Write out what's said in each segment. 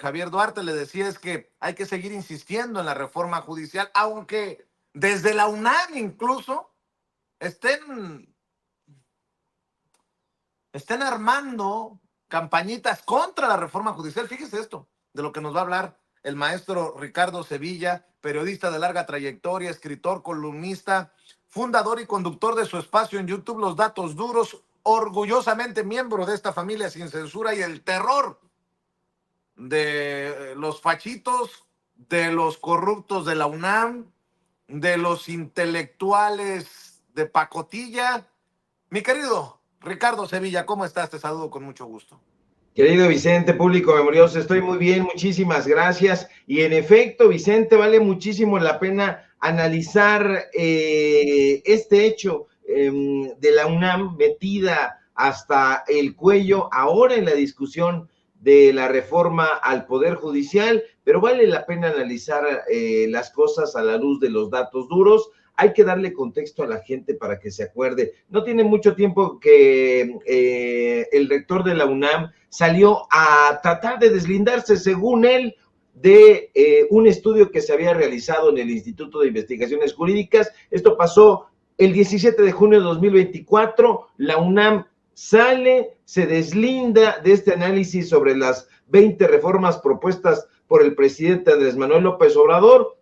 Javier Duarte, le decía es que hay que seguir insistiendo en la reforma judicial, aunque desde la UNAM incluso estén armando campañitas contra la reforma judicial. Fíjese esto, de lo que nos va a hablar el maestro Ricardo Sevilla, periodista de larga trayectoria, escritor, columnista, fundador y conductor de su espacio en YouTube, Los Datos Duros, orgullosamente miembro de esta familia sin censura y el terror de los fachitos, de los corruptos de la UNAM, de los intelectuales de pacotilla. Mi querido Ricardo Sevilla, ¿cómo estás? Te saludo con mucho gusto. Querido Vicente, público memorioso, estoy muy bien, muchísimas gracias. Y en efecto, Vicente, vale muchísimo la pena analizar este hecho de la UNAM metida hasta el cuello ahora en la discusión de la reforma al Poder Judicial, pero vale la pena analizar las cosas a la luz de los datos duros. Hay que darle contexto a la gente para que se acuerde. No tiene mucho tiempo que el rector de la UNAM salió a tratar de deslindarse, según él, de un estudio que se había realizado en el Instituto de Investigaciones Jurídicas. Esto pasó el 17 de junio de 2024. La UNAM sale, se deslinda de este análisis sobre las 20 reformas propuestas por el presidente Andrés Manuel López Obrador.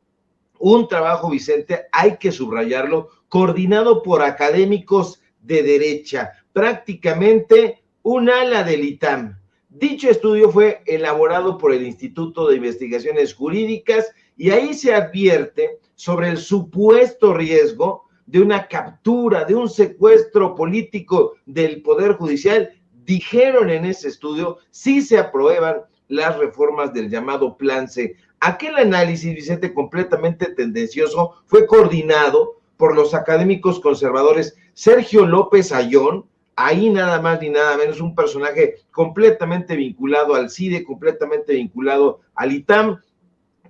Un trabajo, Vicente, hay que subrayarlo, coordinado por académicos de derecha, prácticamente un ala del ITAM. Dicho estudio fue elaborado por el Instituto de Investigaciones Jurídicas y ahí se advierte sobre el supuesto riesgo de una captura, de un secuestro político del Poder Judicial. Dijeron en ese estudio si se aprueban las reformas del llamado Plan C. Aquel análisis, Vicente, completamente tendencioso, fue coordinado por los académicos conservadores Sergio López Ayón, ahí nada más ni nada menos, un personaje completamente vinculado al CIDE, completamente vinculado al ITAM,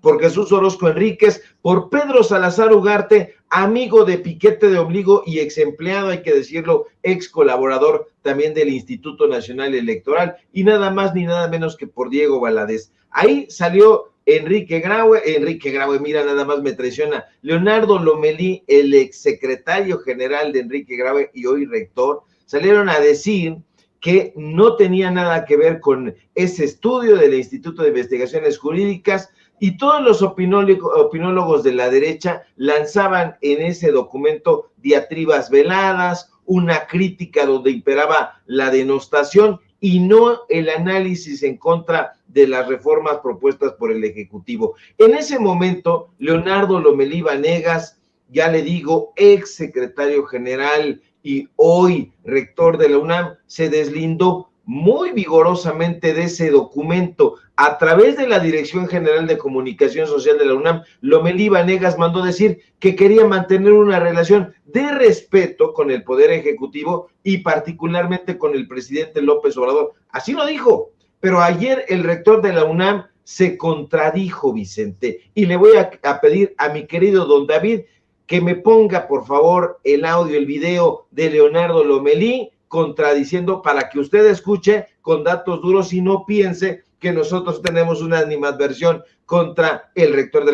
por Jesús Orozco Enríquez, por Pedro Salazar Ugarte, amigo de Piquete de Ombligo y ex empleado, hay que decirlo, ex colaborador también del Instituto Nacional Electoral, y nada más ni nada menos que por Diego Valadez. Ahí salió Enrique Graue, mira, nada más me traiciona, Leonardo Lomelí, el exsecretario general de Enrique Graue y hoy rector, salieron a decir que no tenía nada que ver con ese estudio del Instituto de Investigaciones Jurídicas, y todos los opinólogos de la derecha lanzaban en ese documento diatribas veladas, una crítica donde imperaba la denostación y no el análisis en contra de las reformas propuestas por el Ejecutivo. En ese momento, Leonardo Lomelí Vanegas, ya le digo, ex secretario general y hoy rector de la UNAM, se deslindó muy vigorosamente de ese documento. A través de la Dirección General de Comunicación Social de la UNAM, Lomelí Vanegas mandó decir que quería mantener una relación de respeto con el Poder Ejecutivo y particularmente con el presidente López Obrador. Así lo dijo, pero ayer el rector de la UNAM se contradijo, Vicente, y le voy a pedir a mi querido don David que me ponga, por favor, el audio, el video de Leonardo Lomelí, contradiciendo para que usted escuche con datos duros y no piense que nosotros tenemos una animadversión contra el rector de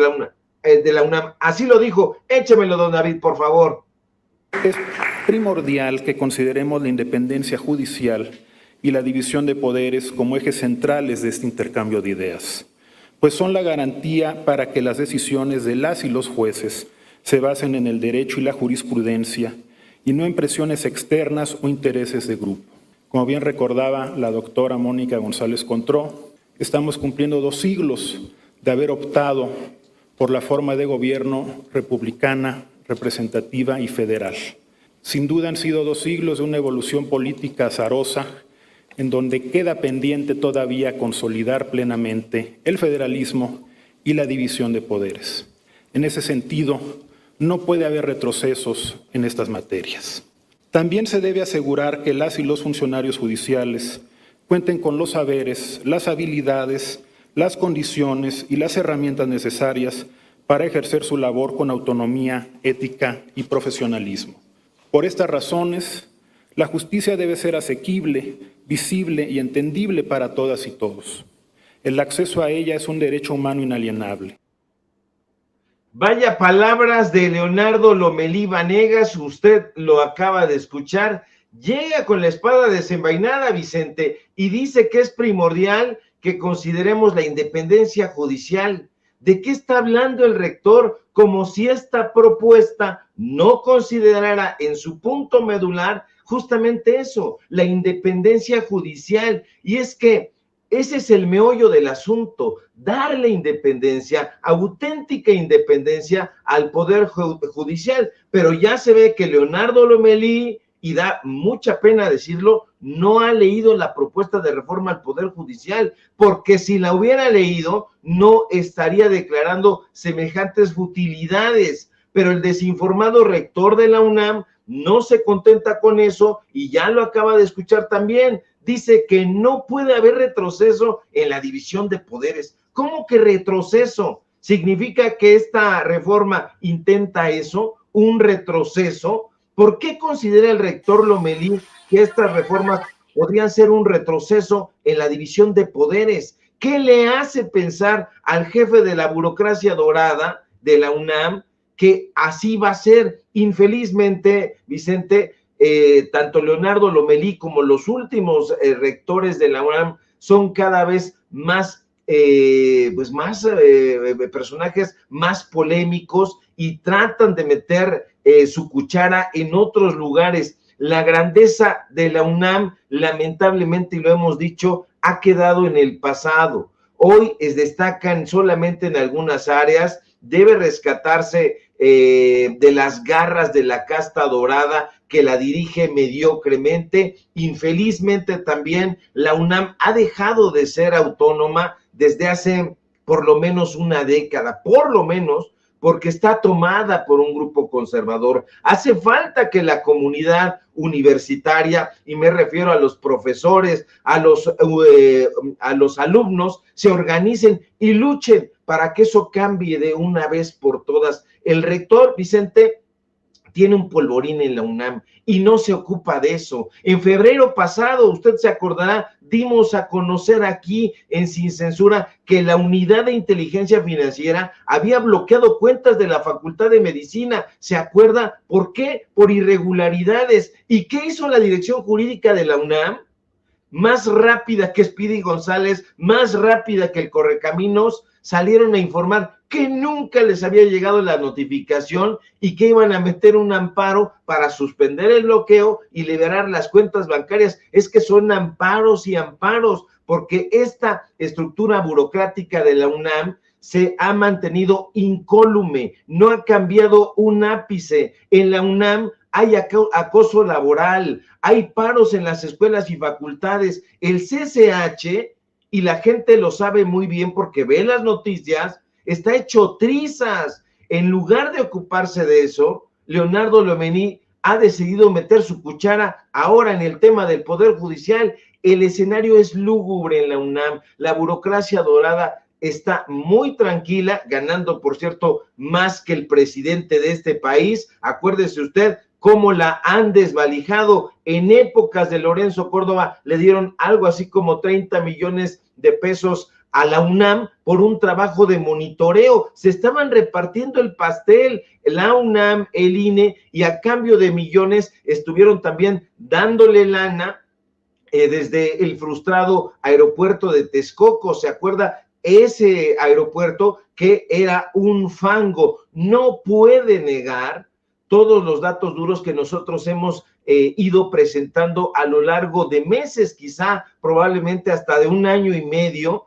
la UNAM. Así lo dijo. Échemelo, don David, por favor. Es primordial que consideremos la independencia judicial y la división de poderes como ejes centrales de este intercambio de ideas, pues son la garantía para que las decisiones de las y los jueces se basen en el derecho y la jurisprudencia y no en presiones externas o intereses de grupo. Como bien recordaba la doctora Mónica González Contró, estamos cumpliendo 2 siglos de haber optado por la forma de gobierno republicana, representativa y federal. Sin duda han sido 2 siglos de una evolución política azarosa, en donde queda pendiente todavía consolidar plenamente el federalismo y la división de poderes. En ese sentido, no puede haber retrocesos en estas materias. También se debe asegurar que las y los funcionarios judiciales cuenten con los saberes, las habilidades, las condiciones y las herramientas necesarias para ejercer su labor con autonomía, ética y profesionalismo. Por estas razones, la justicia debe ser asequible, visible y entendible para todas y todos. El acceso a ella es un derecho humano inalienable. Vaya palabras de Leonardo Lomelí Vanegas, usted lo acaba de escuchar. Llega con la espada desenvainada, Vicente, y dice que es primordial que consideremos la independencia judicial. ¿De qué está hablando el rector? Como si esta propuesta no considerara en su punto medular justamente eso, la independencia judicial. Y es que ese es el meollo del asunto, darle independencia, auténtica independencia al Poder Judicial. Pero ya se ve que Leonardo Lomelí, y da mucha pena decirlo, no ha leído la propuesta de reforma al Poder Judicial, porque si la hubiera leído, no estaría declarando semejantes futilidades. Pero el desinformado rector de la UNAM no se contenta con eso, y ya lo acaba de escuchar también. Dice que no puede haber retroceso en la división de poderes. ¿Cómo que retroceso? ¿Significa que esta reforma intenta eso? ¿Un retroceso? ¿Por qué considera el rector Lomelí que estas reformas podrían ser un retroceso en la división de poderes? ¿Qué le hace pensar al jefe de la burocracia dorada de la UNAM que así va a ser? Infelizmente, Vicente, tanto Leonardo Lomelí como los últimos rectores de la UNAM son cada vez más, personajes más polémicos y tratan de meter su cuchara en otros lugares. La grandeza de la UNAM, lamentablemente, y lo hemos dicho, ha quedado en el pasado. Hoy destacan solamente en algunas áreas, debe rescatarse de las garras de la casta dorada que la dirige mediocremente. Infelizmente también la UNAM ha dejado de ser autónoma desde hace por lo menos una década, por lo menos, porque está tomada por un grupo conservador. Hace falta que la comunidad universitaria, y me refiero a los profesores, a los alumnos, se organicen y luchen para que eso cambie de una vez por todas. El rector, Vicente, tiene un polvorín en la UNAM y no se ocupa de eso. En febrero pasado, usted se acordará, dimos a conocer aquí en Sin Censura que la Unidad de Inteligencia Financiera había bloqueado cuentas de la Facultad de Medicina. ¿Se acuerda? ¿Por qué? Por irregularidades. ¿Y qué hizo la Dirección Jurídica de la UNAM? Más rápida que Speedy González, más rápida que el Correcaminos, salieron a informar que nunca les había llegado la notificación y que iban a meter un amparo para suspender el bloqueo y liberar las cuentas bancarias. Es que son amparos y amparos, porque esta estructura burocrática de la UNAM se ha mantenido incólume, no ha cambiado un ápice. En la UNAM hay acoso laboral, hay paros en las escuelas y facultades. El CCH, y la gente lo sabe muy bien porque ve las noticias, está hecho trizas. En lugar de ocuparse de eso, Leonardo Lomelí ha decidido meter su cuchara ahora en el tema del Poder Judicial. El escenario es lúgubre en la UNAM, la burocracia dorada está muy tranquila, ganando, por cierto, más que el presidente de este país. Acuérdese usted cómo la han desvalijado. En épocas de Lorenzo Córdoba le dieron algo así como 30 millones de pesos a la UNAM por un trabajo de monitoreo. Se estaban repartiendo el pastel, la UNAM, el INE, y a cambio de millones estuvieron también dándole lana desde el frustrado aeropuerto de Texcoco. ¿Se acuerda? Ese aeropuerto que era un fango. No puede negar todos los datos duros que nosotros hemos ido presentando a lo largo de meses, quizá probablemente hasta de un año y medio,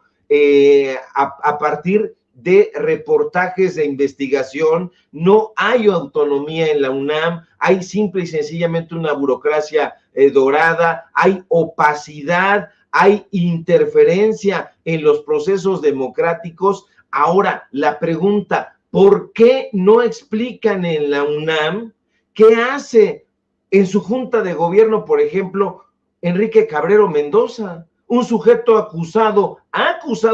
a partir de reportajes de investigación. No hay autonomía en la UNAM, hay simple y sencillamente una burocracia dorada, hay opacidad, hay interferencia en los procesos democráticos. Ahora, la pregunta, ¿por qué no explican en la UNAM qué hace en su junta de gobierno, por ejemplo, Enrique Cabrero Mendoza? Un sujeto acusado,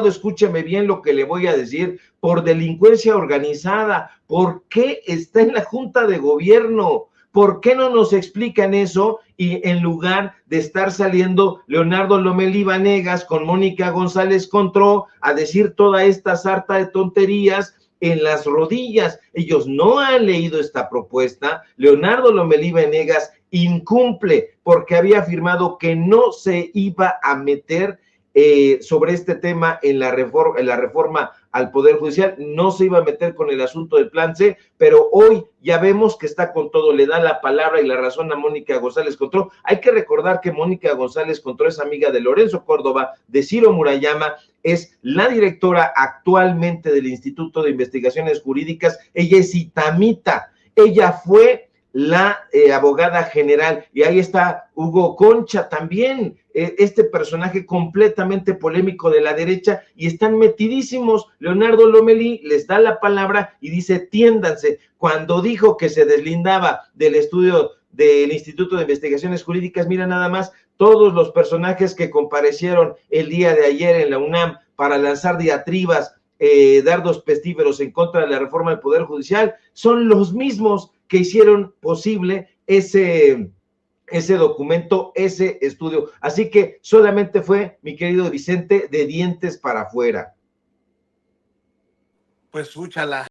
escúcheme bien lo que le voy a decir, por delincuencia organizada. ¿Por qué está en la junta de gobierno? ¿Por qué no nos explican eso y en lugar de estar saliendo Leonardo Lomelí Vanegas con Mónica González Contró a decir toda esta sarta de tonterías en las rodillas. Ellos no han leído esta propuesta. Leonardo Lomelí Vanegas incumple porque había afirmado que no se iba a meter sobre este tema en la reforma al Poder Judicial, no se iba a meter con el asunto del Plan C, pero hoy ya vemos que está con todo, le da la palabra y la razón a Mónica González Contró. Hay que recordar que Mónica González Contró es amiga de Lorenzo Córdoba, de Ciro Murayama, es la directora actualmente del Instituto de Investigaciones Jurídicas, ella es itamita, ella fue la abogada general, y ahí está Hugo Concha también, este personaje completamente polémico de la derecha, y están metidísimos. Leonardo Lomelí les da la palabra y dice, tiéndanse. Cuando dijo que se deslindaba del estudio del Instituto de Investigaciones Jurídicas, mira nada más, todos los personajes que comparecieron el día de ayer en la UNAM para lanzar diatribas, dardos pestíferos en contra de la reforma del Poder Judicial, son los mismos que hicieron posible ese documento, ese estudio. Así que solamente fue, mi querido Vicente, de dientes para afuera. Pues úchala.